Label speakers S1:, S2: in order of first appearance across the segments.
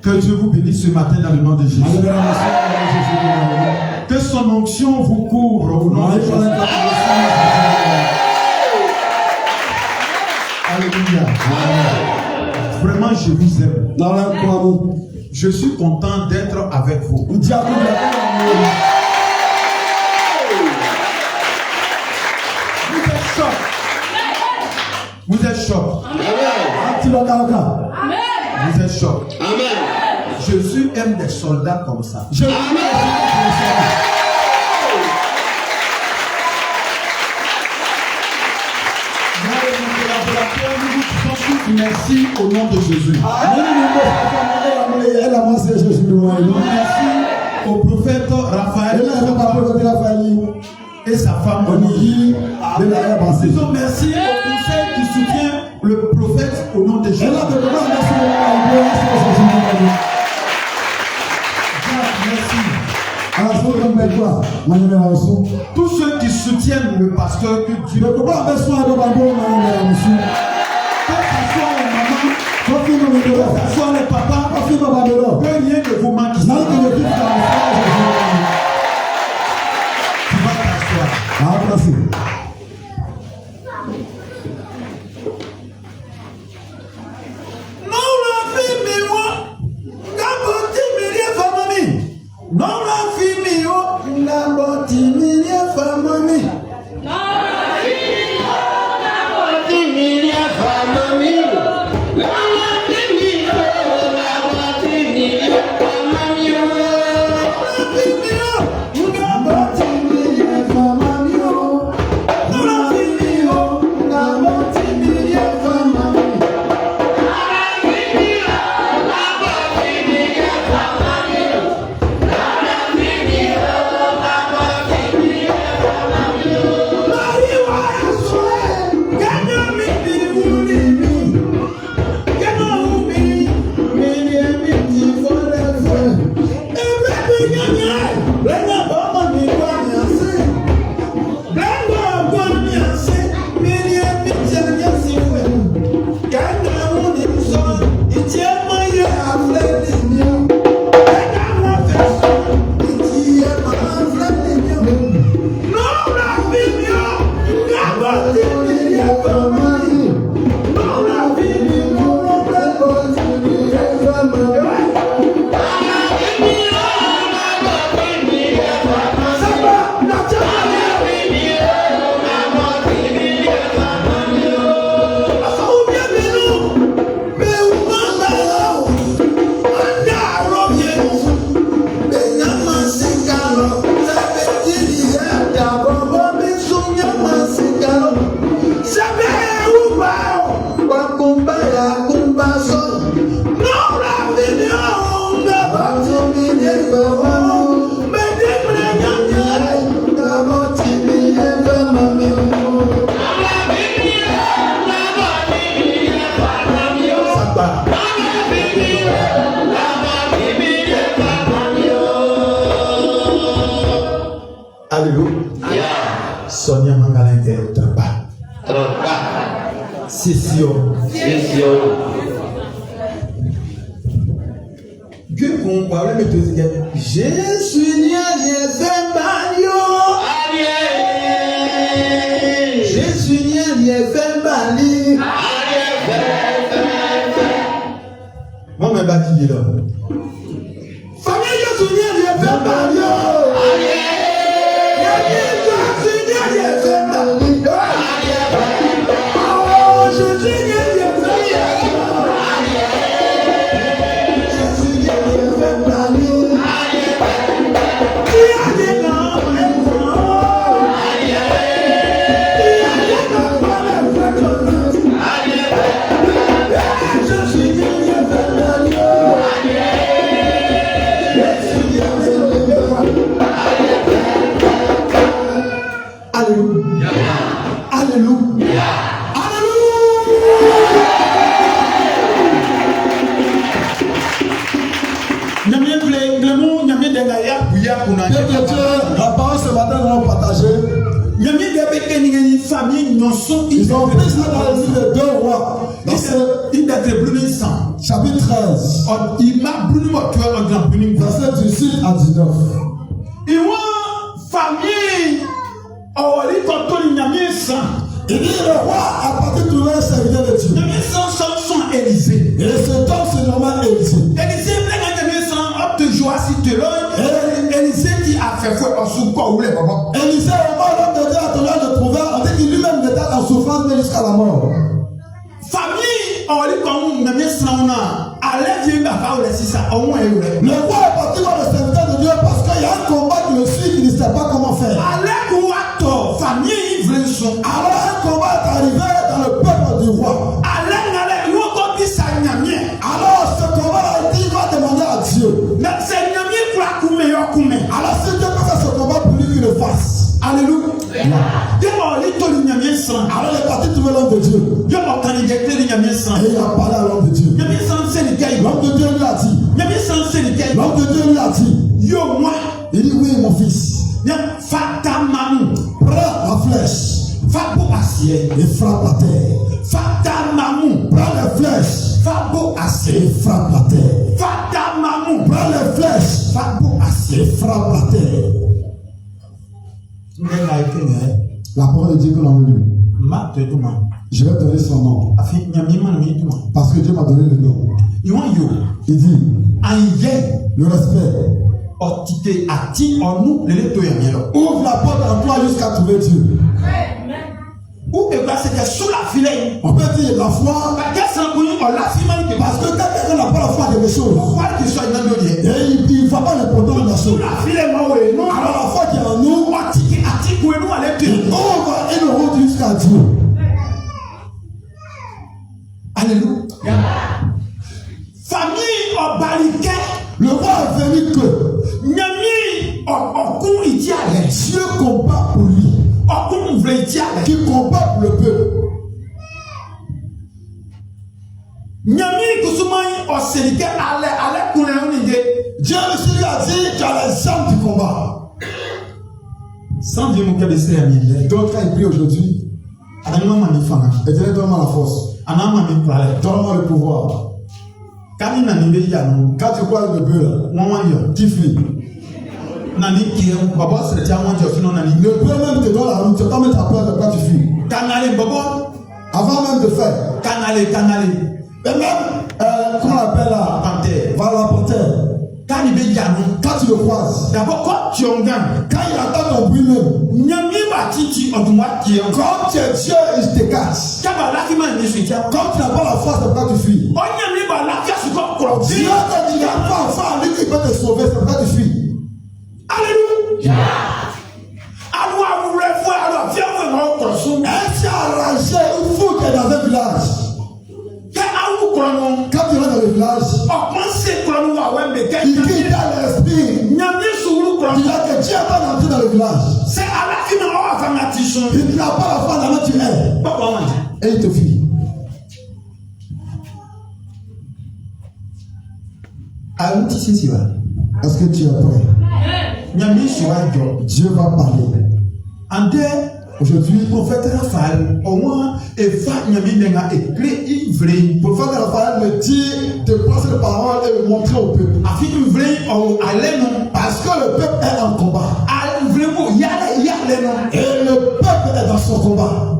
S1: Que Dieu vous bénisse ce matin dans le nom de Jésus. Que son onction vous couvre au nom de Jésus. Alléluia. Vraiment, je vous aime. Je suis content d'être avec vous. Vous êtes choc. Vous êtes choc. Vous êtes choc. Je suis un des soldats comme ça. Merci au nom de Jésus. Merci au prophète Raphaël et sa femme. Disons merci au conseil qui soutient le prophète au nom de Jésus. Tous ceux qui soutiennent le pasteur que Dieu que ce soit les papas, que rien ne vous manque. Tu vas t'asseoir. Sonia Mangalin est trop bas. Session. Que qu'on parle de tout ça. Je suis né je suis né moi me bâti là. Famille je suis né La parole ce matin nous allons partager. Ils ont pris ça dans le livre de 2 rois. Chapitre 13.
S2: Verset 18 à 19. Il dit le roi a parti trouver un serviteur de Dieu. Et cet homme se nomme Élisée.
S1: Élisée qui a fait fouet en souffrant ou les mamans.
S2: Élisée, au moment où l'homme de Dieu a trouvé de trouver, on dit qu'il lui-même était en souffrance mais jusqu'à la mort.
S1: Famille, on dit comme on a mis ça, on a allé dire ma parole, c'est ça, au moins.
S2: Le roi est parti voir le serviteur de Dieu parce qu'il y a un combat qui le suit, qui ne sait pas comment faire.
S1: Allez, quoi, famille, il veut son.
S2: Alors un combat est arrivé dans le peuple du roi.
S1: Allez, il va comme ça,
S2: alors ce combat-là, il va demander à Dieu.
S1: Mais c'est Nyamie pour la coumer.
S2: Alors si Dieu peut faire ce combat pour lui qu'il le fasse.
S1: Alléluia. Alors il
S2: est parti trouver l'homme de Dieu.
S1: Et il a parlé
S2: à l'homme de Dieu. L'homme de Dieu lui a dit. L'homme de Dieu lui a dit. Il dit oui mon fils. Prends la flèche. Et frappe la terre. Prends les flèches. Et frappe la terre. Prends les flèches. Et frappe la terre. La parole de Dieu que l'on a lu. Je vais donner son nom. Parce que Dieu m'a donné le nom. Il dit le respect. Ouvre la porte en toi jusqu'à trouver Dieu. On peut dire la foi. Parce que quand quelqu'un n'a pas la foi de quelque chose, il ne voit pas l'importance de la chose. Alors la foi qui est en nous, il ouvre une route jusqu'à Dieu.
S1: Alléluia. Famille au baliquet.
S2: Le roi est venu que Dieu combat pour lui. Qui combat pour le peuple. Dieu aussi lui a dit tu as les armes du combat.
S1: Sans Dieu, mon cœur de
S2: donc quand il prie aujourd'hui, et Dieu donne-moi la force. Donne-moi le pouvoir. Quand tu vois le bœuf, tu fuis. Le bœuf même te donne la route, tu vas mettre à peur de quoi tu fuis. Avant même de faire. Et même, comment on appelle la panthère. Voilà la panthère. Quand tu le croises, d'abord quand il entend ton bruit même, quand tu es Dieu, il te cache. Quand tu n'as pas la force, c'est pourquoi tu fuis. Dieu te dit, il n'y a pas enfant, lui qui peut te sauver, c'est pourquoi tu fuis.
S1: Alléluia.
S2: Est-ce arrangé une foule qui est dans un village? Quand tu es dans le village, il quitte l'esprit. Il a que Dieu va entrer dans le village. Il n'a pas la foi dans tu es. Et il te fuit. Est-ce que tu es prêt? Dieu va parler. Aujourd'hui, le prophète Raphaël, au moins, le prophète Raphaël me dit de prendre cette parole et de montrer au peuple. Parce que le peuple est en combat. Et le peuple est dans son combat.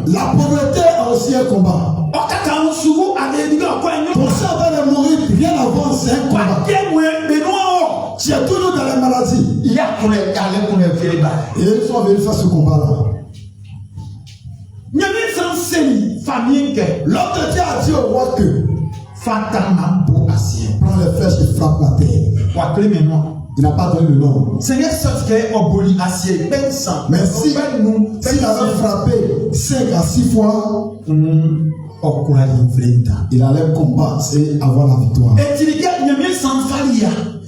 S2: La pauvreté a aussi un combat. Pour ça, on va mourir bien avant, c'est un combat. Tu es toujours dans la maladie. Et ils sont venus faire ce combat-là. L'autre Dieu a dit au roi que prends les flèches et frappe la terre. Il n'a pas donné le nom. Mais si il avait frappé 5 à 6 fois, il allait combattre et avoir la victoire.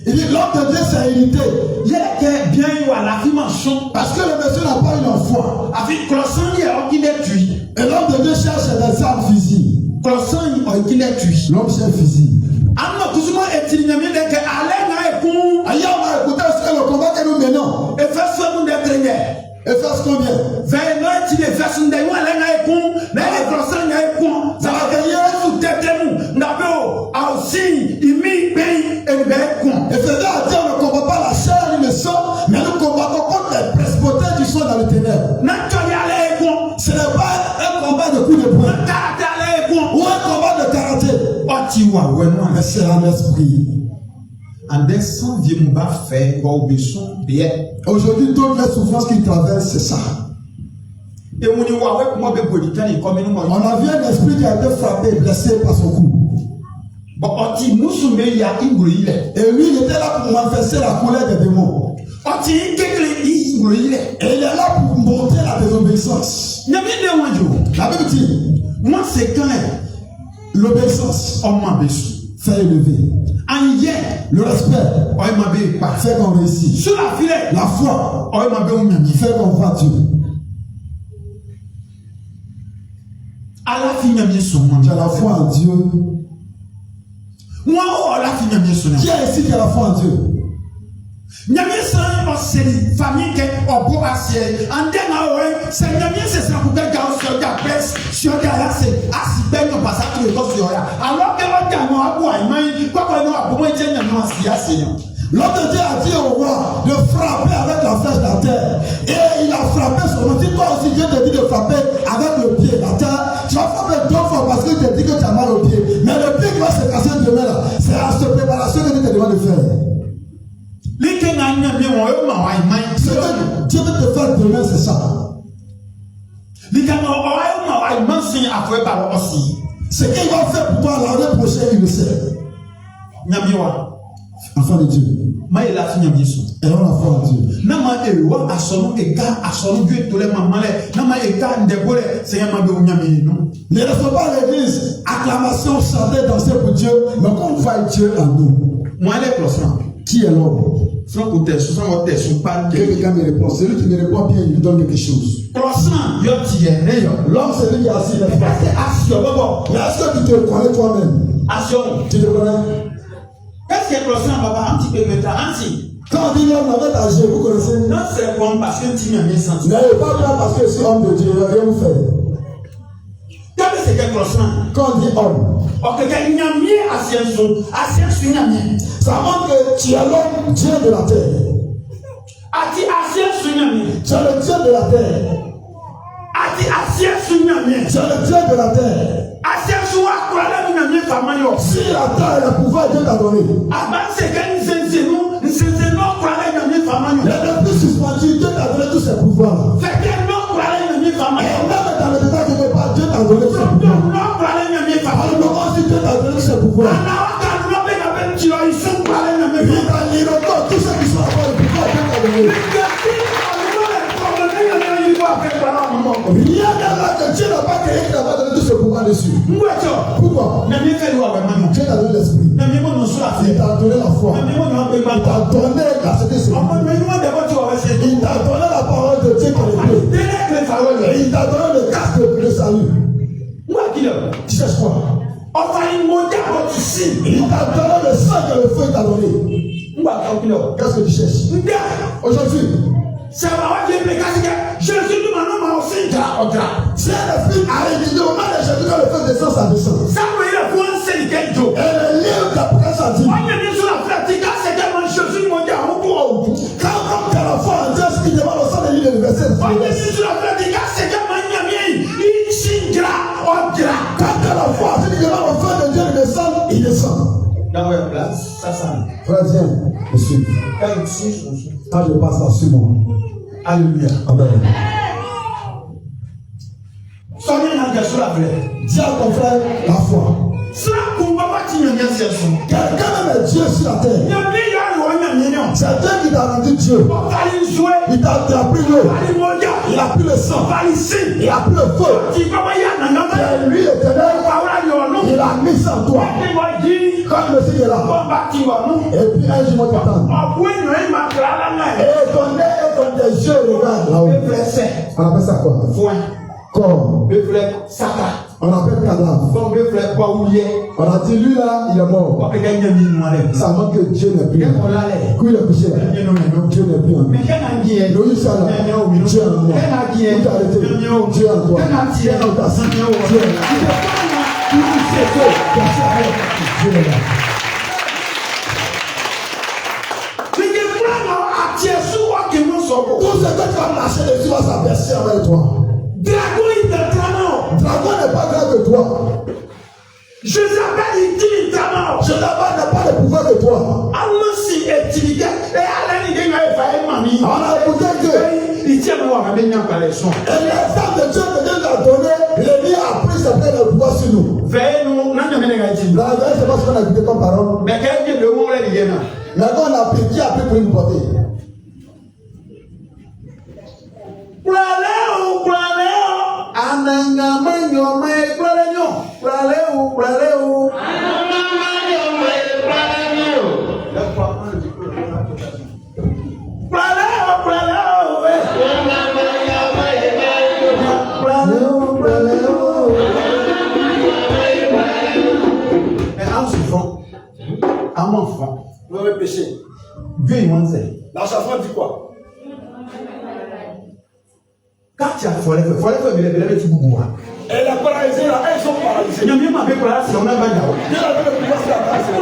S2: Il dit l'homme de Dieu c'est hérité. Parce que le monsieur n'a pas eu la foi. Et l'homme de Dieu cherche des armes physiques. L'homme cherche physique. Ailleurs on a écouté le combat que nous menons. Et faire ce qu'on vient. Et faisait à dire, on ne combat pas la chair ni le sang, mais nous combattons contre les principautés qui sont dans les ténèbres. Ce n'est pas un combat de coups de poing ou un combat de karaté. Mais c'est un esprit. Aujourd'hui, toutes les souffrances qu'il traverse, c'est ça. On a vu un esprit qui a été frappé, blessé par son cou. Et lui, il était là pour manifester la colère des démons. Et il est là pour montrer la désobéissance. La Bible dit, moi c'est quand l'obéissance fait élever. Le respect fait qu'on réussit. La foi fait qu'on voit Dieu. Tu as la foi en Dieu. Qui est ici qui a la foi en Dieu? L'homme de Dieu a dit au roi de frapper avec la flèche la terre. Et il a frappé son nom. Si toi aussi Dieu te dit de frapper avec le pied la terre, tu vas frapper 2 fois parce qu'il te dit que tu as mal au pied. Mais le pied qui va se casser demain là, c'est à cette préparation que Dieu te demande de faire. Ce que Dieu veut te faire demain, c'est ça. Ce qu'il va faire pour toi l'année prochaine, il le sait. Enfant de Dieu. Et on la foi en Dieu. Ne restons pas à l'église, acclamation, chanter, danser pour Dieu, mais qu'on voit Dieu en nous. Qui est l'homme? Quelqu'un me répond. Celui qui me répond bien, il lui donne quelque chose. L'homme, c'est lui qui est assis. Mais est-ce que tu te connais toi-même? Tu te connais? Quand on dit l'homme avec âgé, vous connaissez?
S3: Non, c'est bon parce que tu m'as mis senti.
S2: Mais pas bien parce que je suis homme de Dieu, il va rien vous faire. Quand on dit homme, ça montre que tu es l'homme, Dieu de la terre. Tu es le Dieu de la terre. Tu es le Dieu de la terre. Si la terre est le pouvoir, Dieu t'a donné. Les plus suspendus, Dieu t'a donné tous ses pouvoirs. Et même dans le détail de pas, Dieu t'a donné ses pouvoirs. Alors aussi Dieu t'a donné ses pouvoirs. Tous ceux qui sont encore le pouvoir, Dieu t'a donné. Rien n'a là que Dieu n'a pas créé qui n'a pas donné tout ce pouvoir dessus. Pourquoi? Dieu t'a donné l'esprit. Il t'a donné la foi. Il t'a donné la sécurité. Il t'a donné la parole de Dieu qui est le. Il t'a donné le casque de salut. Tu cherches quoi? Il t'a donné le sang que le feu t'a donné. Qu'est-ce que tu cherches? Aujourd'hui, c'est Jésus nous maintenant aussi. Si le film arrive, il dit au nom de Jésus que le feu descend, ça descend. Et le livre de l'Apocalypse dit quand tu as la foi en Dieu, ce qui demande au sein de l'île de verset. Quand tu as la foi, ce qui demande au feu de Dieu de descendre, il descend.
S3: Dans votre place, ça sent.
S2: Frère, viens, monsieur. Quand je passe là, suis-moi.
S3: Alléluia.
S2: Amen. Dis à ton frère la foi. Quelqu'un même est Dieu sur la terre. C'est Dieu qui t'a rendu Dieu. Il t'a pris l'eau. Il a pris le sang. Il a pris le feu. C'est lui l'éternel. Il a mis ça en toi. Comme le Seigneur est là. Et puis un jour, t'attends. Et ton nez et ton tes yeux regardent là-haut. On appelle ça quoi? Corps. On appelle cadavre. On a dit lui là, il est mort. Ça montre que Dieu n'est plus là. Quand il est couché là, Dieu n'est plus en lui. Loïc ça là, Dieu est en moi. Vous arrêtez, Dieu est en toi. Dieu est en ta vie, Dieu est là. Dieu est là. marcher dessus va s'apercer avec toi.
S3: Dragon
S2: Dragon n'est pas grave de toi.
S3: Jezabel dit notamment.
S2: Jezabel n'a pas le pouvoir de toi.
S3: Allons-y et
S2: On a écouté que
S3: il tient à venir par les sons.
S2: et les femmes de Dieu que Dieu nous a donné, l'ennemi a pris sa pleine pouvoir sur nous.
S3: Veillez nous, n'a jamais négatif.
S2: La vérité, c'est pas ce qu'on a écouté comme parole.
S3: Mais quelqu'un de moi, là, il y en a.
S2: Maintenant, on a pris qui a pris pour nous porter.
S3: À mon enfant,
S2: Vous avez péché.
S3: Dieu il m'a dit.
S2: La chanson dit quoi?
S3: Quand tu as follé, il est petit boubou.
S2: Et la paralysée là, elles sont paralysées.
S3: Il y a même avec la si on a pas d'argent.
S2: Dieu avait le pouvoir sur la paralysée.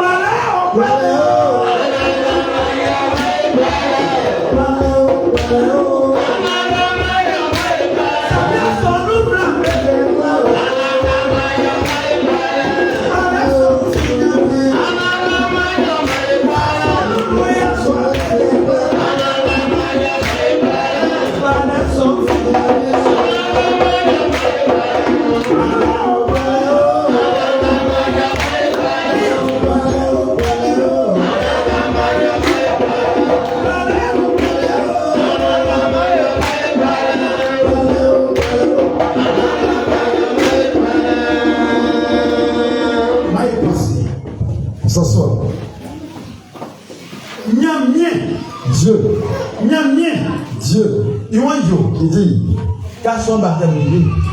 S2: S'assoit. Dieu. Dieu. Il dit,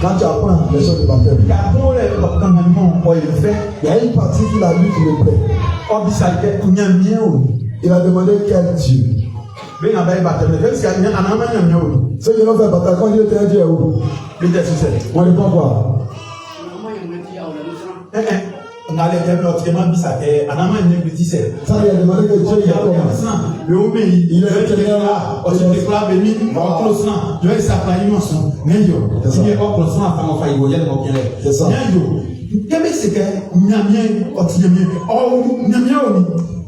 S2: quand tu apprends les choses de baptême, il y a une partie qui la lui qui le plaît. Il a demandé quel Dieu. Ceux qui l'ont fait baptême, quand Dieu était un Dieu, on ne peut pas voir. Ça, il a demandé que Dieu il a commencé. Il est c'est ça.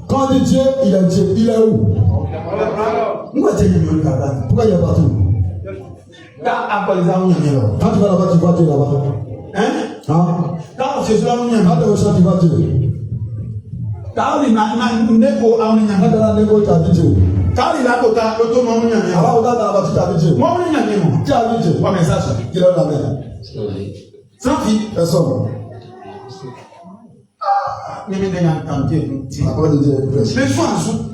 S2: Quand on dit Dieu, il est Dieu. Il est où? Pourquoi il est partout? Quand tu vas là-bas, tu vois Dieu là-bas. Hein? Quand tu vas tu vois Dieu. Quand il a dit Dieu. Alors, on a dans la voiture, tu as vu Dieu. Tu as vu Dieu. Il est la mer.
S3: Sans fille.
S2: Personne. La parole de Dieu est fraîche.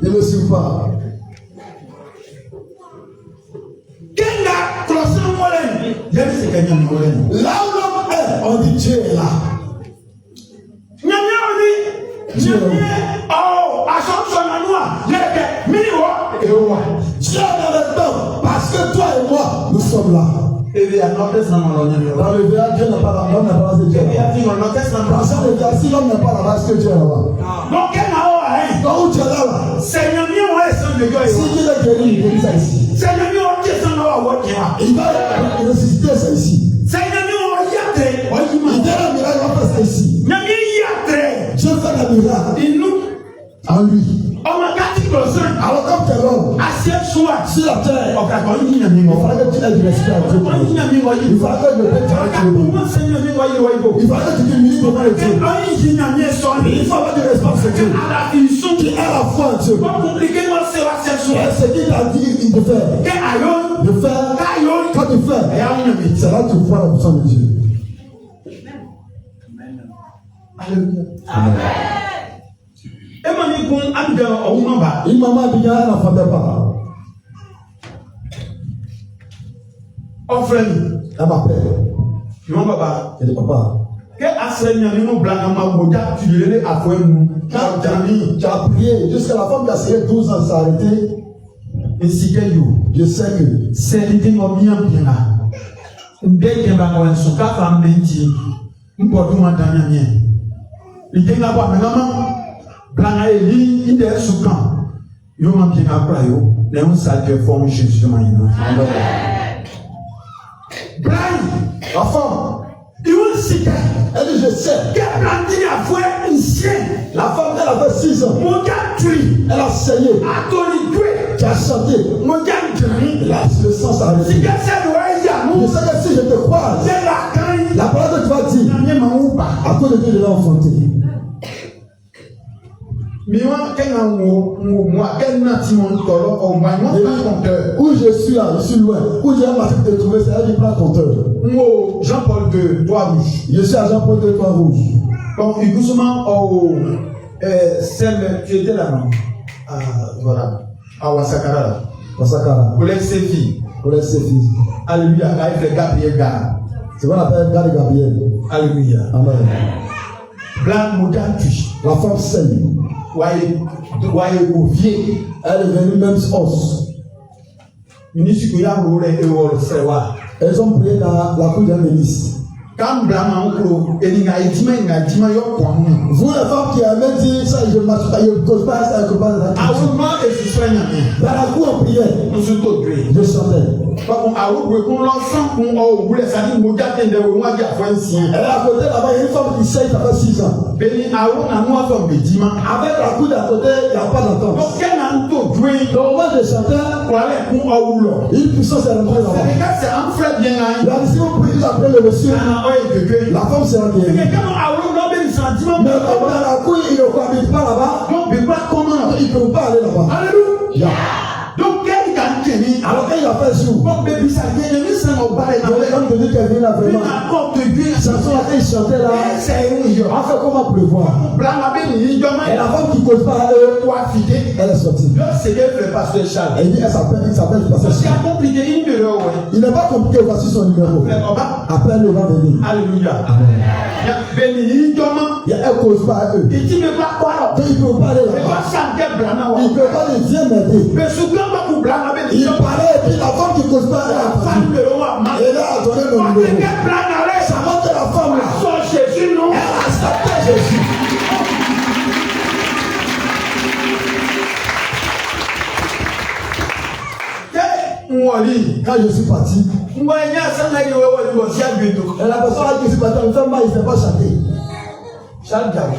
S2: Il ne suit pas. Là où l'homme est, on dit Dieu est là. Dieu est Dieu est dans le temps, parce que toi et moi, nous sommes là. Dans le verre, Dieu n'est pas là, l'homme n'est pas là, c'est Dieu. Parce que le verre, si l'homme n'est pas là, parce que Dieu est là-bas. Quand où Dieu est là, si Dieu est guéri, il guérit ça ici. Il va ressusciter ça ici. Il fait la miracle, il va faire ça ici. Dieu fait la miracle en lui. Alors comme tu es l'homme sur la terre, il fallait que tu aies du respect à Dieu. Il fallait que le peuple il fallait que tu t'humilies devant le Dieu. Il faut avoir du respect pour Dieu. Tu as la foi en Dieu. Et ce qu'il a dit, il te fait. De faire, quand tu fais, c'est là que tu vois la puissance de Dieu. Alléluia. Une maman Abidjan, elle n'entendait pas. Elle m'appelle. Elle dit papa. Tu as prié jusqu'à la femme qui a essayé 12 ans de s'arrêter. Je sais que
S3: c'est l'idée de bien là. Dès que son cas femme menti, on peut tout entendre bien. L'idée là bas maintenant, blanga il est sous camp. Yo m'a bien après yo, les on ça de forme Jésus maïna.
S2: La femme.
S3: Elle
S2: dit, je sais. La femme, elle avait 6 ans. Elle a saigné. Tu as chanté. Là, le sang s'arrête. Je sais que si je te croise, la parole que tu vas dire, à cause de Dieu, je l'ai enfanté. Où je suis là, je suis loin. Où j'ai un marché de te trouver, c'est elle qui prend compteur.
S3: Jean-Paul II, Trois-Rouges.
S2: Je suis à Jean-Paul II, Trois-Rouges.
S3: Donc, doucement, celle qui était là-bas. Voilà. À Wasakara.
S2: Wasakara.
S3: Pour les filles.
S2: Pour les filles.
S3: Alléluia. Avec Gabriel Gare.
S2: C'est quoi l'appelle Gare Gabriel.
S3: Alléluia.
S2: Amen.
S3: Blanc Moudantu.
S2: La femme saigne.
S3: Elle
S2: est venue même os. Elles ont prié dans la cour d'un ministre. Vous, les femmes qui avaient dit ça, je ne marche pas, je ne cause pas ça, je ne cause pas ça. Dans la cour, on priait. Je chantais. Et à côté là-bas, il y a une femme qui saigne, ça fait 6 ans. Avec la cour d'à côté, il n'y a pas d'attente. Donc, moi, je chantais. Une puissance est rentrée là-bas. Il a dit, si vous priez après le monsieur, la femme sera bien. Mais dans la cour, il ne cohabite pas là-bas. Il ne peut pas aller là-bas. Alléluia. Donc, alors qu'il a fait jour, comme te dit qu'elle vient là vraiment. Chanson là, il chantait là. En fait, comment pleuvoir? Et la femme qui ne cause pas, elle est sortie. Elle dit, elle s'appelle Pasteur Charles. Il n'est pas compliqué, voici son numéro. Après, elle va venir.
S3: Alléluia.
S2: Elle ne cause pas à eux. Donc, il ne peut pas aller là-bas. Il ne peut pas les viens m'aider. Il parlait et puis la femme qui cause pas, elle a donné le numéro. Ça montre que la femme là, elle a accepté Jésus. Quand je suis parti, et la personne qui suis parti, il ne sait pas chanter. Charles Diabo,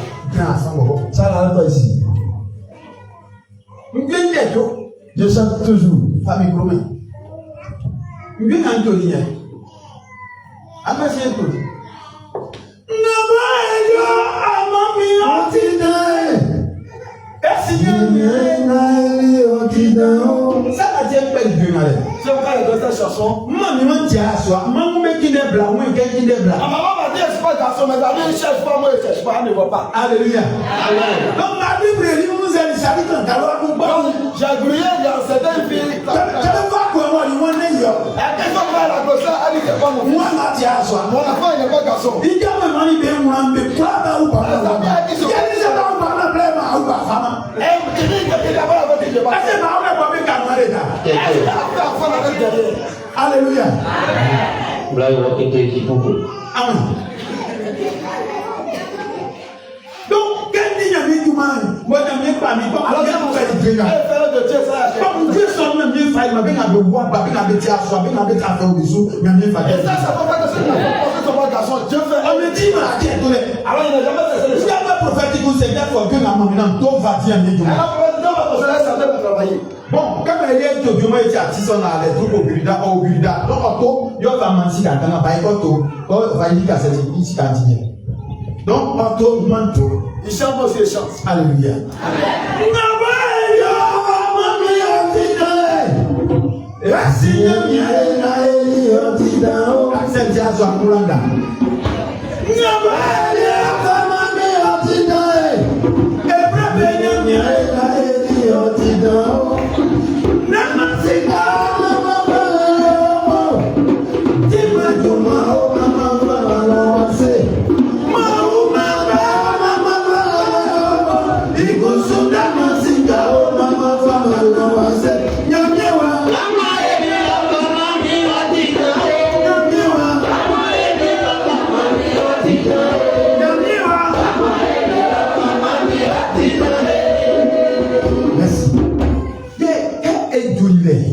S2: Charles n'arrête pas ici. Je chante toujours.
S3: Famille Gromé. Bien Anthony. Amasé tout. Nabayo amami otida. Esinyami otida. Ça va dire pas du bien. C'est pourquoi il doit cette chanson. Maman me tient à soi. Maman me qui est blanc, moi qui est blanc. Maman va dire c'est pas garçon, mais la vie cherche pas, moi je cherche pas, ne va pas. Alléluia. Donc la Bible dit nous allons savoir quand alors nous bon. J'ai grillé dans certaines filles. Tu ne vas quoi moi du moins n'est yo. Elle va faire la grosse elle dit c'est pas mon. Moi ma tient à soi. Mon enfant il n'est pas garçon. Il dit mais moi il bien moi me quoi ou pas. Il dit c'est pas on parle plein ou pas femme. Eh tu dis que tu n'as pas la voix de pas. C'est pas on va pas me calmer là. Alléluia. Amen. Donc, quel dit a mis tout le monde? Moi, je n'ai pas mis. Alors, je vais vous faire comme Dieu sonne, même Dieu faille, mais bien à boire, bien à bêter à soi, bien à bêter à faire au bisou, mais bien faille. Et ça, ça peut pas que c'est son garçon. Dieu fait. On me dit, mais qui est donné? Alors, il n'a jamais fait ça. Si il y a un prophétique où c'est bien pour que la maman, tout va dire à Dieu. Alors, Dieu va poser ça pour travailler. Bon, comme elle est tout du moins été artiste, on a les trucs au Bulida. Donc, auto, il y a un manci qui a un bail auto, va y dire que c'est ici qui a dit. Donc, auto, manteau. Il chante aussi, il chante. Alléluia. Accepte à soi, Moulanda.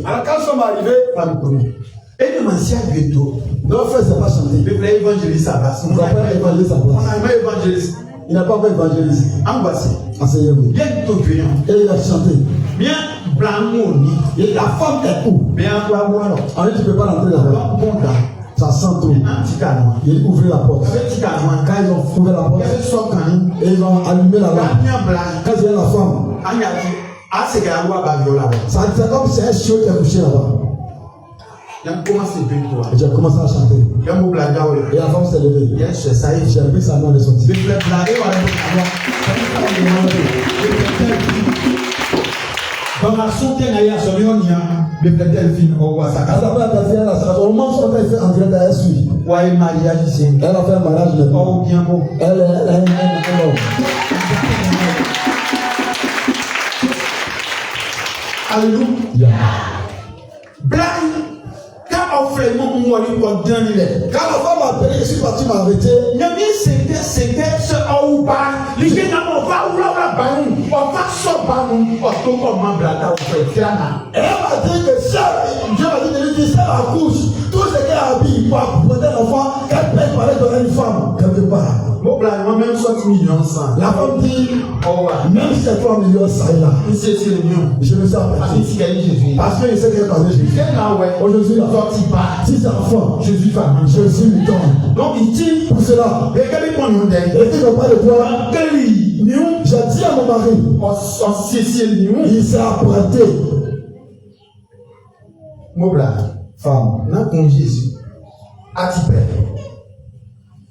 S3: Alors quand nous sommes arrivés, et le mancien du tout,
S2: Notre frère ne sait pas chanter.
S1: Le frère évangéliste à base.
S2: On n'a pas évangéliste à
S1: On
S2: place.
S1: n'a pas évangéliste.
S2: Il n'a pas encore évangélisé.
S1: Embassé.
S2: Enseignez-vous.
S1: Bien tout bien.
S2: Et il a chanté.
S1: Bien blanc
S2: Et la femme est où?
S1: bien quoi alors.
S2: En fait, tu ne peux pas rentrer là-bas.
S1: Bon gars.
S2: Ça sent trop.
S1: Un petit calme.
S2: Il ouvre la porte.
S1: Un petit calme.
S2: Quand ils ont ouvert la porte,
S1: Il y avait soit quand
S2: et ils ont allumé la lampe.
S1: bien blanc.
S2: Quand il y a la femme,
S1: Ah, c'est qu'il y a un roi là-bas.
S2: c'est comme si un chiot qui est couché là-bas.
S1: Il a commencé à bien toi.
S2: Et j'ai commencé à chanter.
S1: Il y a un mot blanc.
S2: Et la femme s'est levée.
S1: Il y a un chef, ça y est.
S2: J'ai pris sa main de sortie.
S1: Le frère blanc, il va dans la soutien à la solution, le frère Delphine, au WhatsApp.
S2: Elle a fait un mariage. Au moment où elle fait entrer dans la suite.
S1: Ouais, mariage ici.
S2: Elle a fait un mariage de
S1: Oh, bien beau.
S2: Elle a un homme.
S1: Alléluia. Blanc, quand on fait mon mot, il va donner.
S2: Quand la femme m'a appelé, je suis parti m'arrêter.
S1: C'était ce ou pas. Les gens n'ont pas ou là, on va sortir, on va comment blata au fait.
S2: Elle m'a dit que ça, Dieu m'a dit de lui dire ça la couche. Tout ce qu'elle a habillé pour apporter l'enfant, qu'elle peut parler de une femme, quelque part.
S1: Moi-même, 60 millions sans.
S2: La femme dit,
S1: Oh,
S2: même si c'est 3 millions, ça est là.
S1: c'est le mieux.
S2: Je me suis aperçu. Parce que je sais qu'elle parlait Jésus. Aujourd'hui, la femme dit pas. Si c'est enfant,
S1: Jésus femme.
S2: Jésus lui donne.
S1: Donc il dit,
S2: Pour cela,
S1: et quel est mon nom
S2: et qu'il n'a pas de toi, j'ai dit à mon mari, il s'est apprêté.
S1: Mobla,
S2: Femme,
S1: n'a con Jésus. Atipé.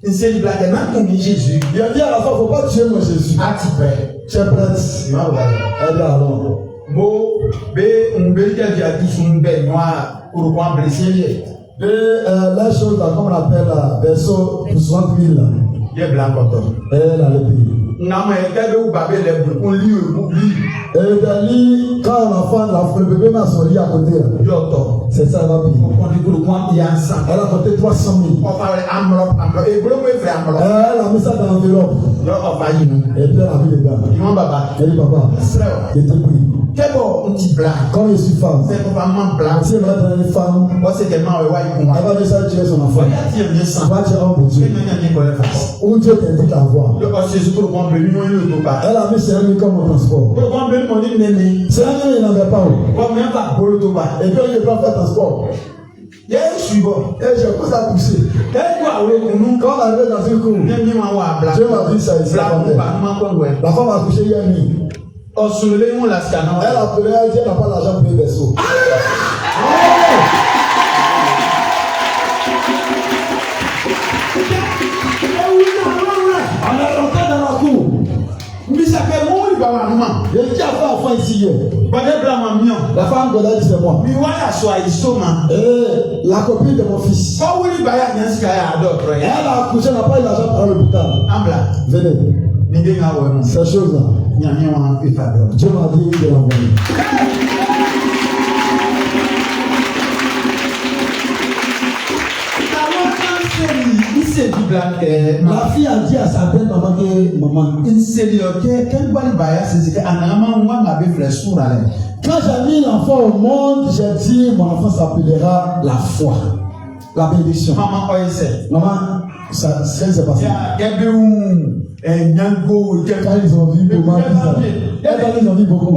S1: Il s'est dit, blague, n'a con Jésus.
S2: il a dit à la femme, il ne faut pas tuer mon Jésus.
S1: Atipé.
S2: Tu es prête. Elle dit alors.
S1: Mo, be, on veut dire qu'il y a tout son bel noir pour pouvoir blesser.
S2: Et la chose là, comme on appelle là, verso pour 60 000 là,
S1: Il est blanc comme toi.
S2: elle a le pays.
S1: Non, mais elle est où babé les boules, on lit,
S2: Et Dali, quand l'enfant, le bébé met son lit à côté, là, c'est ça, elle va payer.
S1: on dit pour le point, il y a un sang.
S2: Elle a compté 300 000.
S1: On parle d'enveloppe, et vous le fait enveloppe.
S2: Elle a mis ça dans l'enveloppe.
S1: On va y nous.
S2: Et puis elle a mis les gars.
S1: Ils vont baba.
S2: Elle dit, papa, il était pris.
S1: Quel bon, un petit blanc.
S2: Quand je suis femme,
S1: C'est vraiment blanc.
S2: si elle va donner une femme,
S1: Moi, c'est tellement ouais,
S2: elle va dire ça, tuer son enfant.
S1: il y a bien sang.
S2: Elle va tirer un bout de Dieu. Où Dieu t'indique la voie.
S1: Le Jésus pour le prendre le million, il ne pas.
S2: Elle a mis ses amis comme au transport.
S1: Pour le prendre le million, il
S2: Ses amis, il n'en avait pas.
S1: Comme même pas pour le toba.
S2: Et puis, il ne peut pas faire transport.
S1: Il y a un suivant.
S2: Et j'ai commencé à pousser.
S1: Quel quoi, oui, pour nous,
S2: Quand on arrive dans une cour,
S1: bien mis moi à blanc.
S2: Dieu m'a dit ça ici.
S1: Blanc, pas,
S2: La femme a couché hier nuit.
S1: on se lève, on la scanne.
S2: Elle a appelé, elle dit, elle n'a pas l'argent pour les berceaux. On est rentré dans la cour.
S1: Mais ça fait mon il va avoir maman.
S2: Il dit, qui a fait enfant ici hier?
S1: Pas de blanc, mignon.
S2: La femme de là dit, c'est moi.
S1: Mais voilà, soit il soma.
S2: Et la copine de mon fils.
S1: Pas où il va y avoir un sky à d'autres.
S2: Elle a accouché, elle n'a pas eu l'argent pour aller à l'hôpital.
S1: Ambla.
S2: Venez.
S1: N'idée n'a pas
S2: Ces choses-là,
S1: il y a un peu de faveur.
S2: Dieu m'a dit de l'envoyer.
S1: Il s'est dit blanc.
S2: La fille a dit à sa belle maman que maman,
S1: Il s'est dit, ok, quel bon bail c'est que en amont, moi, ma belle frère sourd à l'air.
S2: quand j'ai mis l'enfant au monde, j'ai dit mon enfant s'appellera la foi, la bénédiction.
S1: Maman, quoi, il sait.
S2: Maman, ça s'est passé.
S1: Il y a un Nyango,
S2: Quand ils ont vu comment ils ont vu beaucoup.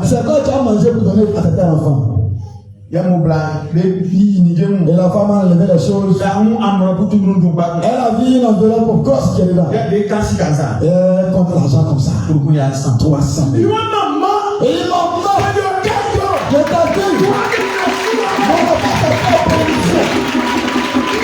S2: C'est quand tu as mangé pour donner à cet enfant.
S1: Il y a mon blanc, les filles, ni Dieu.
S2: Et la femme a enlevé les choses.
S1: Il y a un amour pour tout le monde.
S2: Elle a vu une enveloppe pour gosse qui est là.
S1: Il y a des casses comme ça.
S2: Et elle compte l'argent comme ça.
S1: Pour qu'il y a 100, 300 000.
S2: Et il m'a dit, je t'ai dit, on va pas faire pas bénédiction.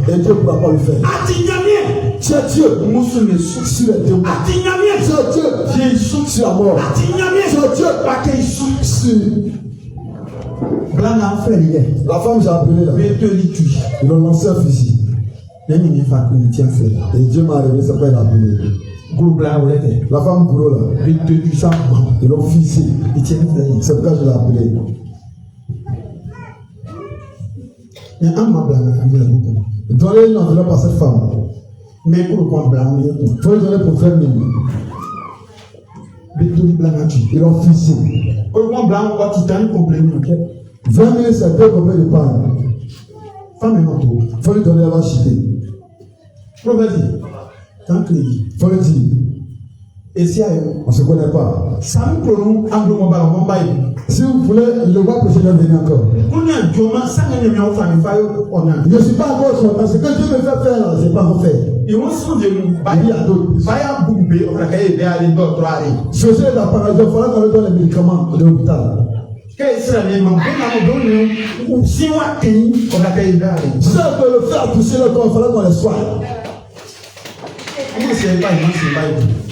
S2: Et Dieu ne pourra pas le faire. C'est Dieu sur les deux. C'est Dieu sur la mort. C'est Dieu sur. La femme, j'ai appelé là. Ils l'ont lancé un fusil. Et Dieu m'a révélé, c'est pas il a appelé. La femme bourreau là. Ils l'ont fusillé. C'est pourquoi je l'ai appelé. Donnez une enveloppe à cette femme. Mais pour le compte blanc, il faut lui donner pour 20 000. Ils l'ont fixé. 20 000, c'est peu combien de pain. Il faut lui donner la vache. Il faut lui dire. Et si on ne se connaît pas. Si vous voulez, le roi précédent venir encore. Je ne suis pas encore sur parce que Dieu me fait faire là, je n'ai pas fait. Il y a d'autres. Je sais la parole, il faudra qu'on lui donne les médicaments de l'hôpital. Si on peut le faire pousser le corps, il faudra qu'on les soigne.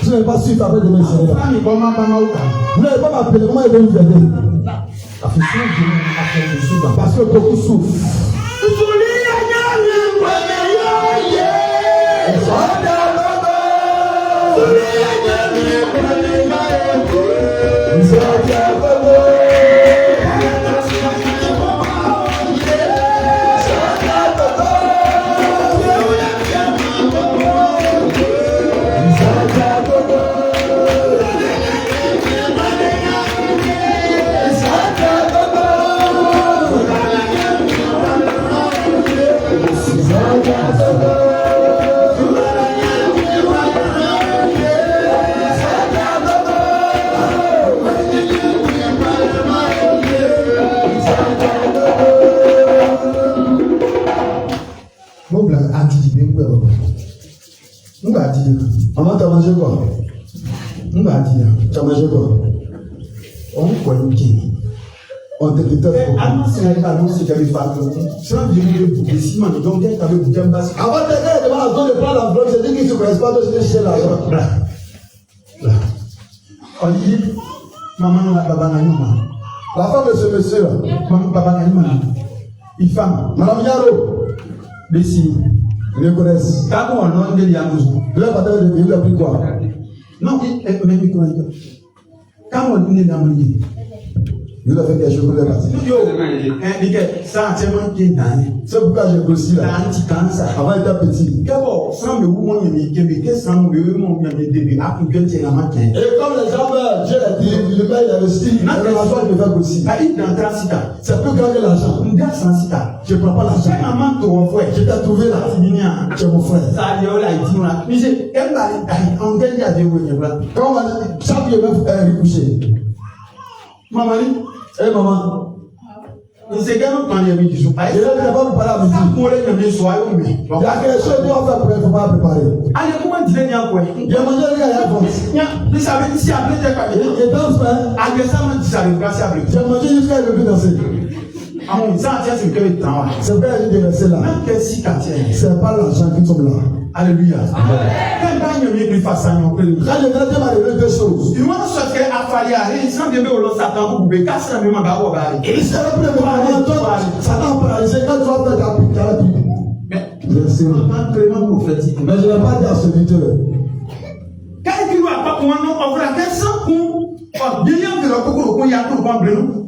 S2: Je n'ai pas su après demain. Vous n'avez pas m'appeler, comment il va vous aider? Parce que beaucoup souffrent. Maman, t'as mangé quoi? T'as mangé quoi? On te dit avant de prendre la vlog, j'ai dit qu'il ne se connaissent pas, donc je suis là.
S1: Maman, la baba,
S2: la femme de ce monsieur-là.
S1: maman, papa, une femme.
S2: Madame Yaro,
S1: Bessie.
S2: ils le connaissent.
S1: Quand on a de Yamouzou.
S2: Il a pas de il a pris quoi?
S1: Non, même quand on a de Yamouzou.
S2: Il a fait quelque chose pour les parties.
S1: Ça, c'est moi qui ai gagné.
S2: C'est pourquoi j'ai grossi là. Avant, il était petit. Et comme les gens meurent, Dieu l'a dit, le père il a investi. L'argent il devait grossir. C'est plus grand que l'argent. Je ne prends pas l'argent. Je t'ai trouvé là. Tu es mon frère. Quand on va dire, chaque jour, il va recoucher.
S1: Maman,
S2: Eh maman,
S1: il s'est gagné quand il y a mis du soupe.
S2: je ne vais pas vous parler à midi. Il y a quelque chose qu'on va faire pour il ne faut pas préparer.
S1: Allez, comment tu viens quoi?
S2: Il y a mangé rien à l'avance.
S1: Vous savez, si après t'es pas bien.
S2: Et danse, hein.
S1: Agressivement, tu savais pas si après.
S2: J'ai mangé jusqu'à le plus danser.
S1: Ah bon, ça, c'est que le temps.
S2: C'est vrai, il est resté là.
S1: Même que si quand tu es.
S2: C'est pas l'argent qui tombe là.
S1: Alléluia. Quand il y a mis plus face à nous,
S2: Quand je viens m'a révélé deux choses.
S1: il m'a dit que à faire, il s'en vient au Satan pour couper, casser la mémoire d'abord.
S2: Et c'est le premier moment, Satan paralysé quand tu vas faire ta prière.
S1: Mais,
S2: Bien sûr. Mais je ne vais pas dire à ce serviteur.
S1: quand il ne va pas pour nous, on va faire ça pour. Bien que le coco, il y a tout le monde,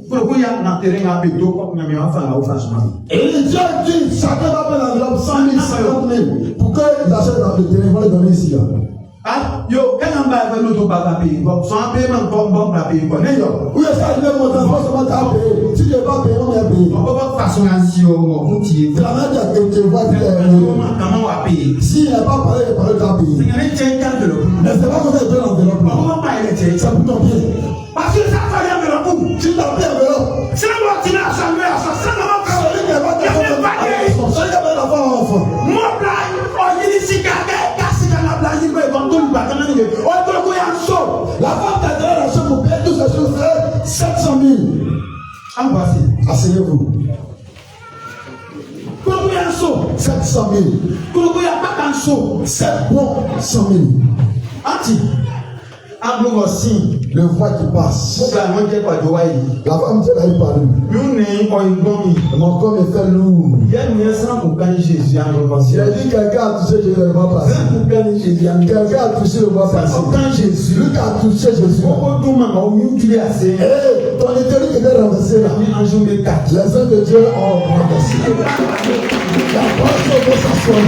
S1: pour qu'il y a un terrain à pédo, comme il y a un enfant à offensement.
S2: Et Dieu dit, chacun va prendre l'enveloppe 100 000, 50 000. Pour qu'ils achètent dans le terrain, ils vont les donner ici.
S1: Ah, yo, quand on va faire notre papa payer, son paiement comme bon pour payer, quoi, yo.
S2: Oui, ça, il est montant, forcément, tu as payé. Si tu n'es pas payé, on vient payer.
S1: On va pas façon ainsi, on tire.
S2: C'est la même chose que tu vois qu'il est.
S1: Comment on va payer?
S2: S'il n'a pas parlé, il parle, tu as payé.
S1: C'est qu'il y a un tiers d'enveloppe.
S2: Mais c'est pas comme ça que tu as l'enveloppe.
S1: On va pas y aller,
S2: C'est pour ton pied.
S1: parce que ça fait l'enveloppe.
S2: Si tu as payé l'enveloppe,
S1: C'est la loi qui n'a jamais à ça, c'est la loi qui
S2: celui qui n'a pas de l'enfant, celui qui n'a pas d'enfant,
S1: moi, blague, on dit ici, casse dans la blague, il va y avoir tout le bâtiment. On va le couiller en saut.
S2: la femme t'a donné l'argent pour payer toutes ces choses, c'est 700 000.
S1: En voici.
S2: Asseyez-vous.
S1: Pour le couiller en saut.
S2: 700 000.
S1: Pour le couiller pas en saut.
S2: C'est bon, 100 000.
S1: Anti. En bleu aussi.
S2: Le voix qui passe.
S1: Pour la moitié pas de waï.
S2: La femme dit elle pas lu.
S1: Nous n'ayons pas une bonne.
S2: Mon corps est fait lourd.
S1: Il y a une sang pour gagner Jésus en bleu.
S2: Il a dit quelqu'un a touché Jésus le mois passé. Quelqu'un a touché le mois passé.
S1: Aucun Jésus.
S2: Lui qui a touché Jésus.
S1: Au tout moment où tu es assez.
S2: Eh, ton éternité était renversée là.
S1: Un jour de 4.
S2: Les hommes de Dieu ont renversé. La porte va s'asseoir.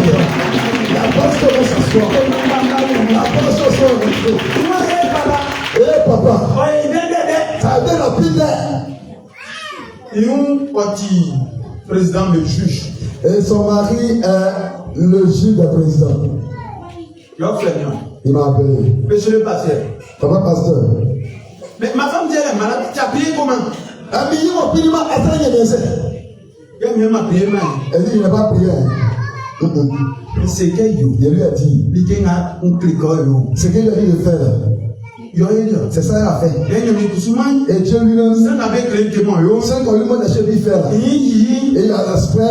S2: La porte va s'asseoir. La porte va s'asseoir. Eh papa, ça a été rapide.
S1: Et un petit président le juge.
S2: Et son mari est le juge du président. Il m'a appelé.
S1: Monsieur le pasteur.
S2: Papa pasteur.
S1: Mais ma femme dit elle est malade. Tu as payé comment?
S2: Elle dit mon pili m'a atteint les maisons.
S1: Elle m'a payé mal.
S2: Elle dit il n'a pas prié.
S1: C'est qu'elle dit.
S2: Il lui a dit.
S1: Il a un cliqueur.
S2: Ce qu'il a dit de faire. C'est ça qu'il a fait. Et Dieu lui-même, c'est qu'on lui demande de chevilles faire. Et il a l'esprit,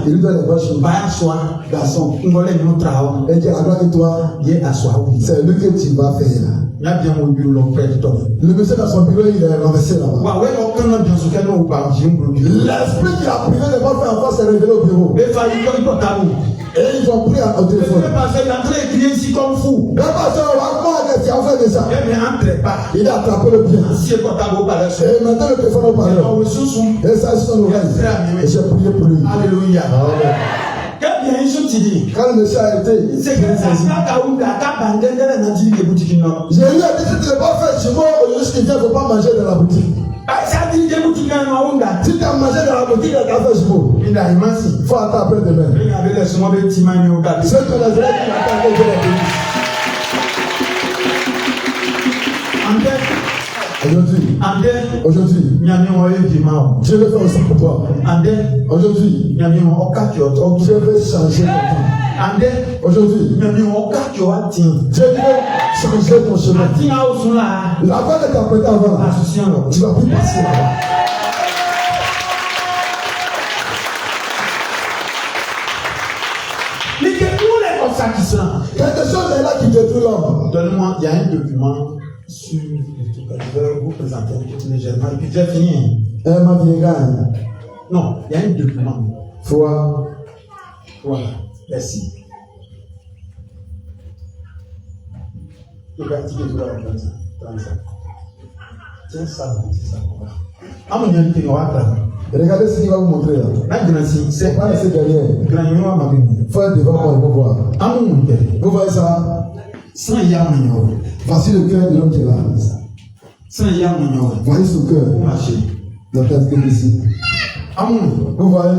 S2: il lui donne les bonnes choses. Garçon, et Dieu la gloire de toi, c'est lui que tu vas faire. Le monsieur dans son bureau, il est renversé là-bas. L'esprit qui a privé de votre enfant s'est révélé au bureau. Et ils ont pris au téléphone. Le pasteur, on va croire que tu as fait de ça. Il a attrapé le pied. Et maintenant le téléphone au parleur. Et ça, c'est son oreille. Et j'ai prié pour lui.
S1: Alléluia.
S2: Quand le monsieur a été, j'ai eu à dire que tu n'es pas fait chez moi, aujourd'hui, il ne faut pas manger dans la boutique. Si tu as mangé dans la boutique, tu as fait chez moi. Il faut attendre après demain. Ceux que les oreilles qui m'attendent, je les bénis. Aujourd'hui, Dieu veut faire aussi pour toi. Aujourd'hui, Dieu veut changer ton temps. Aujourd'hui, Dieu veut changer ton chemin. La voie que tu as prêtée avant, tu vas plus passer là-bas. Quelque chose est là qui détruit l'homme.
S1: Donne-moi, il y a un document sur le truc que je vais vous présenter légèrement. Et puis j'ai fini.
S3: Ma vie gagne.
S1: Non, il y a un document.
S3: Foi.
S1: Voilà, merci. Il va dire que comme ça. Tiens ça, c'est ça. Ah, mon Dieu, tu vas
S3: Regardez ce qu'il va vous montrer là.
S1: Maintenant, c'est
S3: pas laisser derrière.
S1: Il
S3: faut être devant moi, il faut voir.
S1: Ah, mon Dieu.
S3: Vous voyez ça?
S1: Sans Yamano.
S3: Voici le cœur de l'homme qui est là.
S1: Sans Yamano.
S3: Voici son cœur. Donc, est-ce que ici?
S1: Ah, mon Dieu.
S3: Vous voyez?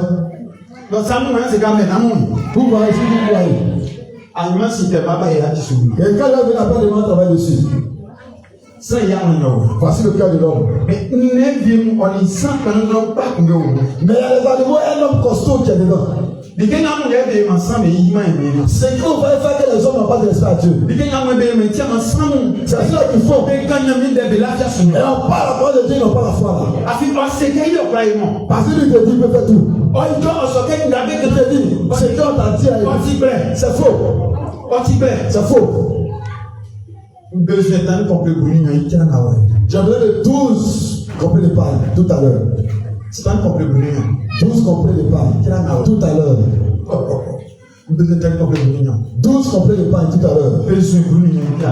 S1: Donc, ça, c'est quand même. Ah, mon Dieu.
S3: Vous voyez ce que vous voyez?
S1: Ah, moi, si t'es pas et tu souviens.
S3: Et quand l'homme vient après, il va travailler dessus.
S1: Sans Yamano.
S3: Voici le cœur de l'homme.
S1: Mais on est bien, on est sans que nous n'avons pas de.
S3: Mais il y a les animaux, un homme costaud qui est dedans.
S1: C'est que
S3: vous voyez faire que les hommes n'ont pas de respect à Dieu. C'est ça qu'il faut. Et on parle la parole de Dieu, ils n'ont pas la foi là. Parce qu'il te dit, il peut faire tout. Il te dit, ce qu'on t'a dit, c'est faux. C'est faux. J'ai besoin de 12 complets de paille tout à l'heure.
S1: C'est pas un complet brûlé.
S3: 12 complets de paille tout à l'heure. 12 complets de paille tout à l'heure.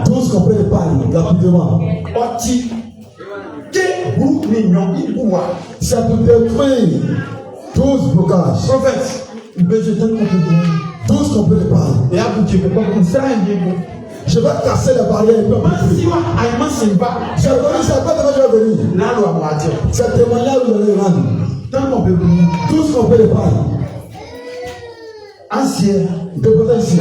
S3: 12 complets de paille rapidement. Ça peut détruire 12 blocages.
S1: Prophète,
S3: 12 complets de paille. Je vais casser les barrières. J'ai connu ça, pas de je vais venir. C'est témoignage où je vais rendre. 12 complets de paille.
S1: Ancien.
S3: De côté ici.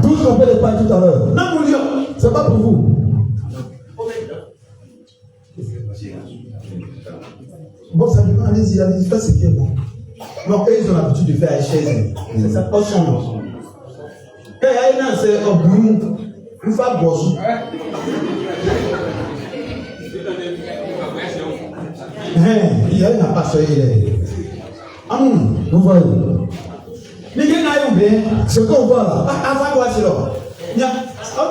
S3: 12 complets de paille tout à l'heure. C'est pas pour vous.
S1: Bon, ça dépend, allez-y, faites ce qui est bon. Donc, ils ont l'habitude de faire les chaises. C'est ça, pas son nom. Et là, c'est un boum. Une femme bosse. Il y a une appareil.
S3: Vous voyez.
S1: Ce qu'on voit là. Avant quoi, c'est là. Il y a un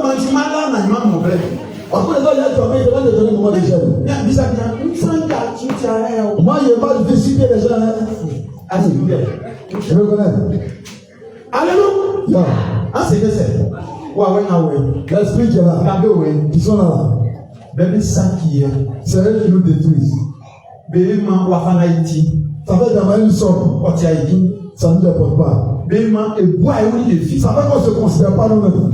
S1: bâtiment là, on a mon frère.
S3: Après, il y a toi, il va te donner le moment de gêne. Moi, il n'y a pas de décider les gens.
S1: Alléluia.
S3: Je me connais.
S1: Alléluia. Ah, c'est que c'est.
S3: L'esprit qui est là. Qui sont là. C'est eux qui nous détruisent. Ça fait d'abord une somme. Ça ne nous apporte pas. Ça fait qu'on ne se considère pas nous-mêmes.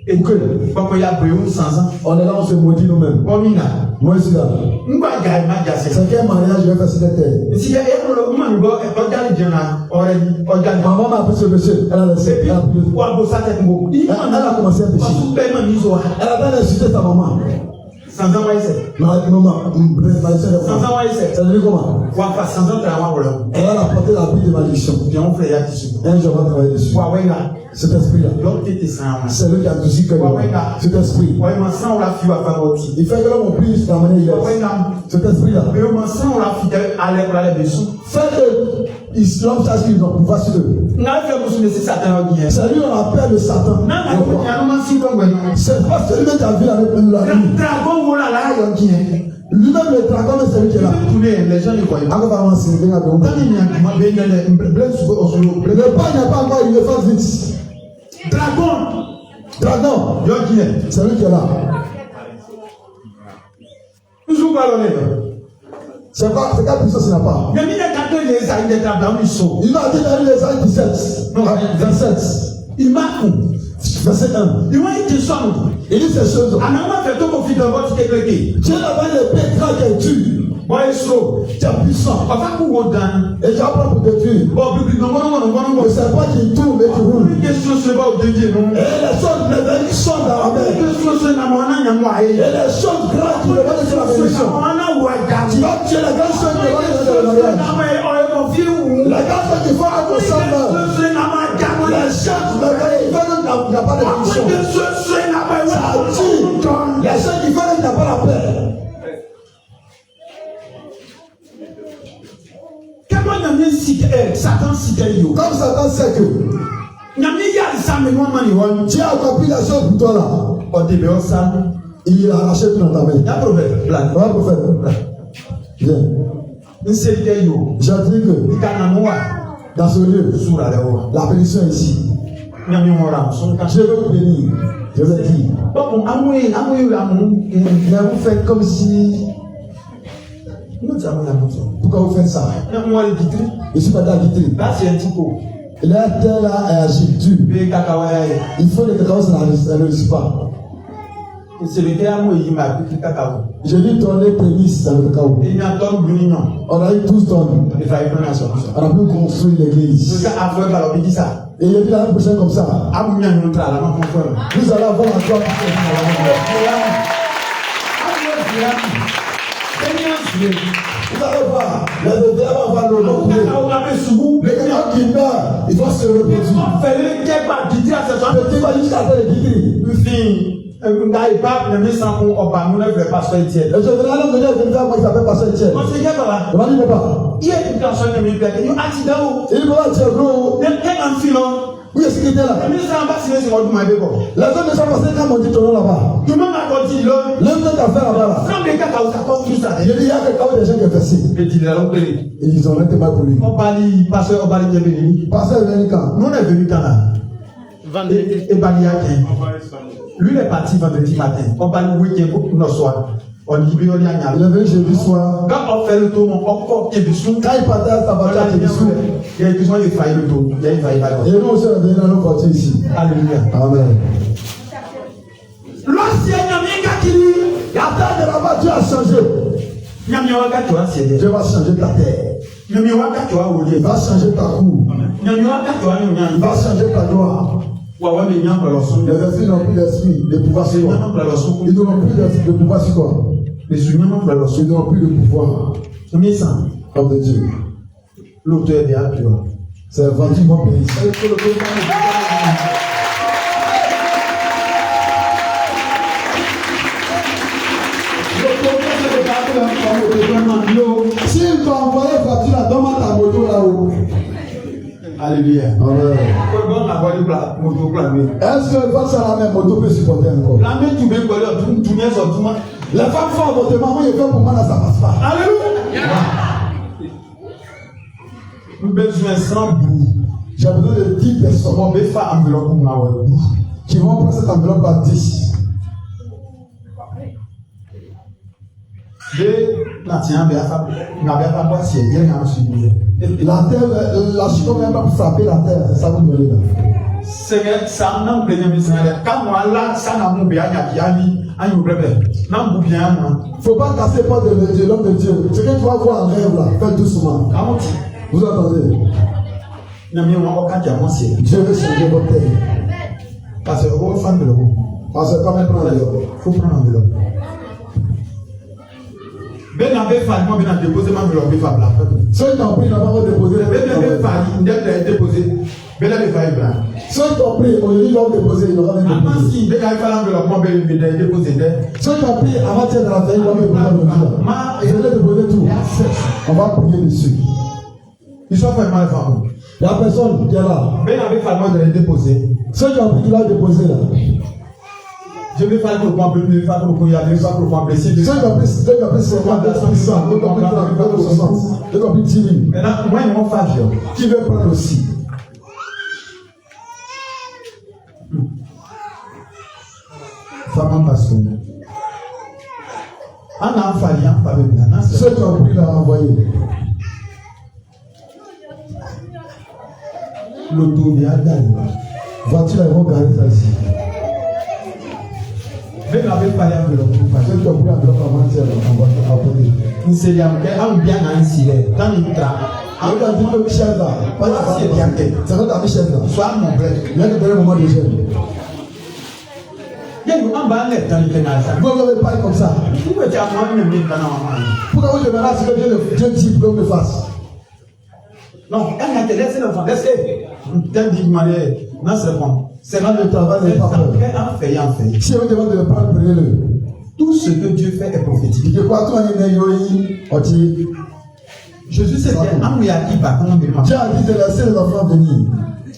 S3: Et que on est là, on se maudit nous-mêmes. Moi, je suis là. C'est quel mariage je vais faire sur cette terre? Maman m'a appris ce monsieur. Elle a laissé. Elle a commencé à pécher. Elle a bien insulté ta maman.
S1: Sans ans,
S3: maman, ça veut dire comment? Elle a apporté la vie de malédiction. Un jour, on va travailler dessus. Cet esprit-là, c'est lui qui a touché que cet esprit. Il fait que l'homme prie la manière il est. Cet esprit-là. Fait que l'homme sache qu'ils ont pouvoir sur eux. C'est lui on appelle le Satan. C'est pas celui qui a vu avec nous la nuit. Lui-même le dragon, c'est celui qui est là.
S1: Les gens ne voient pas.
S3: Le pas n'est pas encore, il le fait vite. Dragon, c'est lui qui est là. C'est pas, c'est quelle puissance il n'a pas. Il va dire dans les années 17. Non, 27. Il marque. Verset 1. Il dit ces choses. Dieu n'a pas le pétrin qui est dur. Tu es puissant. Et tu apprends pour détruire. Le serpent qui tourne et qui roule. Et les choses sont dans la mer. Et les choses grandes qui reviennent sur la bénédiction. Tu vas tuer la grande chose qui reviennent sur le mariage. La grande chose qui va être ensemble. Les choses qui n'a pas de bénédiction. Ça tue. Les choses qui font qu'il n'a pas la paix.
S1: Satan cite
S2: Comme Satan sait que tu as accompli la chose pour toi là, il a arraché tout dans ta main. Il y a un prophète. Viens. J'ai dit que dans ce lieu, la bénédiction est ici. Je vais vous bénir. Je vais dire. Mais vous faites comme si. Pourquoi vous faites ça? Je suis pas dans Vitry. La terre là est agitée. Il faut que le cacao ça ne réussit pas. Je lui donnais prémisse dans le cacao. On a eu 12 tonnes. On a pu construire l'église. Et il y a dit l'année prochaine comme ça. Vous allez avoir la joie. Vous allez voir, les bébés vont avoir le nom. Les gens qui meurent, ils vont se reproduire. Petit va jusqu'à faire les guider. Et je vais aller pasteur Etienne. Et je vais aller venir avec moi qui s'appelle pasteur Etienne. On va dire papa. Il y a une personne qui me dit, il va dire gros. Oui, est-ce qu'il était là? Les gens ne sont pas quand on dit ton nom là-bas. Tout le monde a dit l'homme. L'homme qui a fait là-bas. Il y a des gens qui ont versé. Et ils ont été mal pour lui. Pasteur est venu quand? Nous on est venu quand là? Vendredi. Et Bali a quitté. Lui il est parti vendredi matin. On va le week-end pour nos soirs. On dit il est venu jeudi soir. Quand on fait le tour, on porte Kébissou. Quand il partait à sa voiture à Kébissou, il y a eu besoin de faillir le tour. Il y a eu failli là. Et nous aussi on est venu dans nos quartiers ici. Alléluia. Amen. L'ancien Nyamienga qui dit, la terre de là-bas Dieu a changé. Nyamienga tu as cédé. Dieu va changer ta terre. Nyamienga tu as oublié. Il va changer ta cour. Nyamienga tu as oublié. Il va changer ta gloire. Les versets n'ont plus d'esprit, de pouvoir sur toi. Ils n'ont plus de pouvoir sur toi. Ils n'ont plus de pouvoir. Comme de Dieu. L'auteur est bien pur. C'est vendu mon pays. S'il t'a envoyé voiture là, donne-moi ta moto là-haut. Alléluia. Amen. Est-ce que face à la même moto peut supporter encore? Les femmes font avortement, moi je fais pour moi là, ça passe pas. Alléluia. J'ai besoin de 10 personnes qui vont prendre cette enveloppe à 10. La terre, la chute même pas pour frapper la terre, c'est ça que vous voulez là. Faut pas casser pas de l'homme de Dieu. Ce que tu vas voir en rêve là, fais doucement. Vous entendez? Dieu veut changer votre terre. Parce que quand même prendre l'enveloppe, il faut prendre l'enveloppe. Ben avait fallu moi bien déposer ma enveloppe là. Ceux qui ont pris là-bas vont déposer. Ben avait fallu déposer. Ben avait fallu là. Ceux qui ont pris au lieu de déposer, ils n'auront pas déposé. Si ben avait fallu enveloppe moi ben déposer. Ceux qui ont pris avant de la veille, ils vont déposer. Je vais déposer tout. On va prier dessus. Ils sont vraiment informés. La personne qui est là. Ben avait fallu moi de les déposer. Ceux qui ont pris là déposer là. Je vais faire le point bleu, je vais faire le point bleu, je vais faire le point blessé. J'ai compris, c'est quoi 200, j'ai compris 60, j'ai compris 10 000. Maintenant, moi, ils m'ont fait. Qui veut prendre aussi? Femme pasteur. En enfant, ceux qui ont pris l'a envoyé. L'auto vient d'aller. Voiture, ils vont garer ça ici. Même avec pas l'enveloppe, parce que tu as pris l'enveloppe avant-hier, on va apporter. Nous c'est bien ici, dans le train. On va dire que Michel là, pas là, c'est bien fait. C'est notre ami Michel là. Soit mon frère, il y a le dernier moment de jeûne. Il y a un bas net dans le canal. Vous ne pouvez pas comme ça. Vous pouvez dire à moi, même les canaux. Pourquoi vous demandez ce que Dieu dit pour que je fasse? Non, elle n'a qu'à laisser l'enfant. Laissez. T'as dit, non, c'est bon. C'est là le travail n'est pas fait. Si on demande de le prendre, prenez-le. Tout ce que Dieu fait est prophétique. Je crois que tout le monde est
S1: Jésus s'est dit, Dieu a dit
S2: de laisser les enfants venir.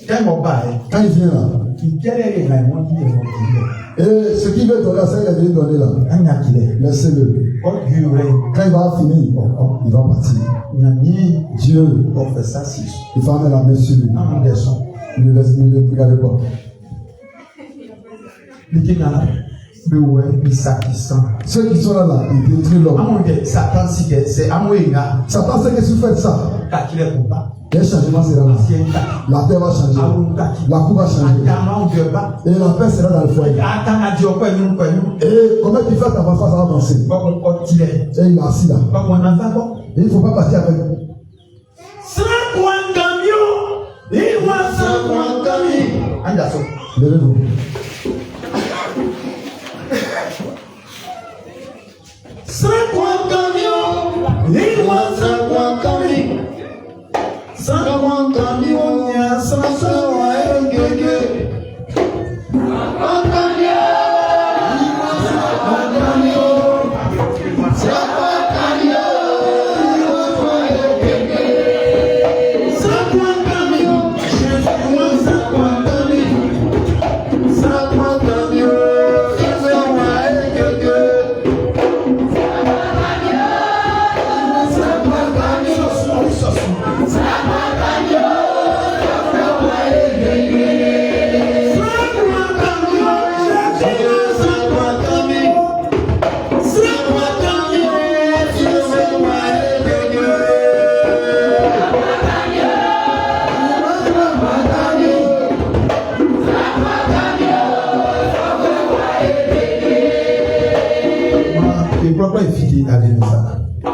S2: Quand il vient là, et ce qu'il veut donner, c'est qu'il est venu donner là. Laissez-le. Quand il va finir, il va partir. Dieu, il va mettre la main sur lui. Ne le regardez pas. Ceux qui sont là, ils détruisent l'homme. Satan sait que si vous faites ça, un changement sera là. La terre va changer. La cour va changer. Et la paix sera dans le foyer. Et comment tu fais ta face, ça va avancer. Et il est assis là. Et il ne faut pas partir avec. Levez-vous.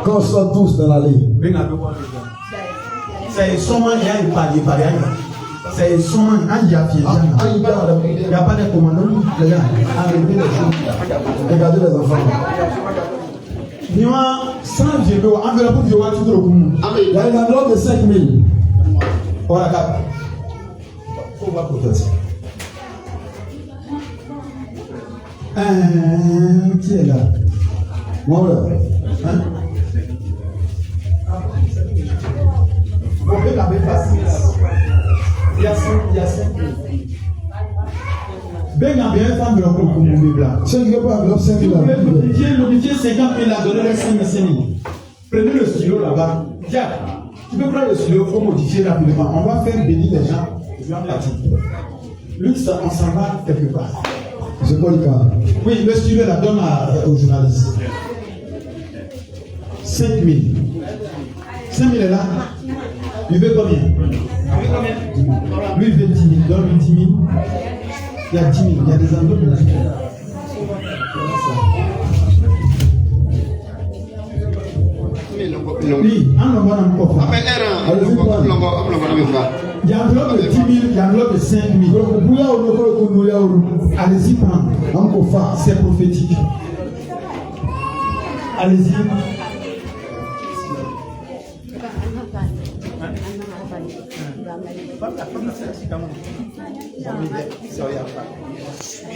S2: Quand on sort tous dans l'allée.
S1: C'est seulement il y a une palier. C'est seulement un diapie. Il n'y a pas de commandant.
S2: Regardez les enfants.
S1: Il y a 100 vélos, enveloppe de voiture de Koumou.
S2: Il y a une enveloppe de 5 000.
S1: Voilà, cap. Faut voir pour toi. Qui est là?
S2: Moi, là.
S1: Hein? Il y a 5. Ben, il y a bien une femme de la Koumou blanc.
S2: Ceux qui n'ont pas enveloppe 5 000.
S1: L'obligé 50 000 a donné les 5 000. Prenez le stylo là-bas. Tiens, tu peux prendre le stylo, il faut modifier rapidement. On va faire bénir les gens. Ils vont partir. Lui, on s'en va quelque part.
S2: C'est quoi le cas?
S1: Oui, le stylo la donne aux journalistes. 5 000. 5 000 est là. Il veut combien? Lui, il veut 10 000. Donne-lui 10 000. Il y a 10 000. Il y a des enveloppes. Oui, un homme n'a pas fait. Il y a un enveloppe de 10 000, il y a un enveloppe de 5 000. Allez-y, prends. C'est prophétique. Allez-y.